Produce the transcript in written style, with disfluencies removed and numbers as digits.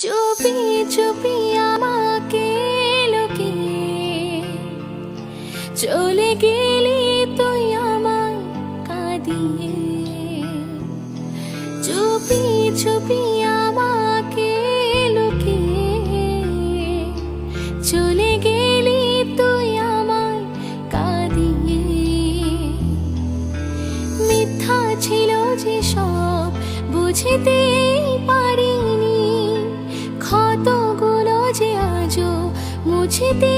চুপি চুপি আমাকে লুকিয়ে চলে গেলি তুই আমায় কাঁদিয়ে। চুপি চুপি আমাকে লুকিয়ে চলে গেলি তুই আমায় কাঁদিয়ে। মিথ্যা ছিল যে সব বুঝতে পারিনি, ক্ষতগুলো যে আজও মুছতে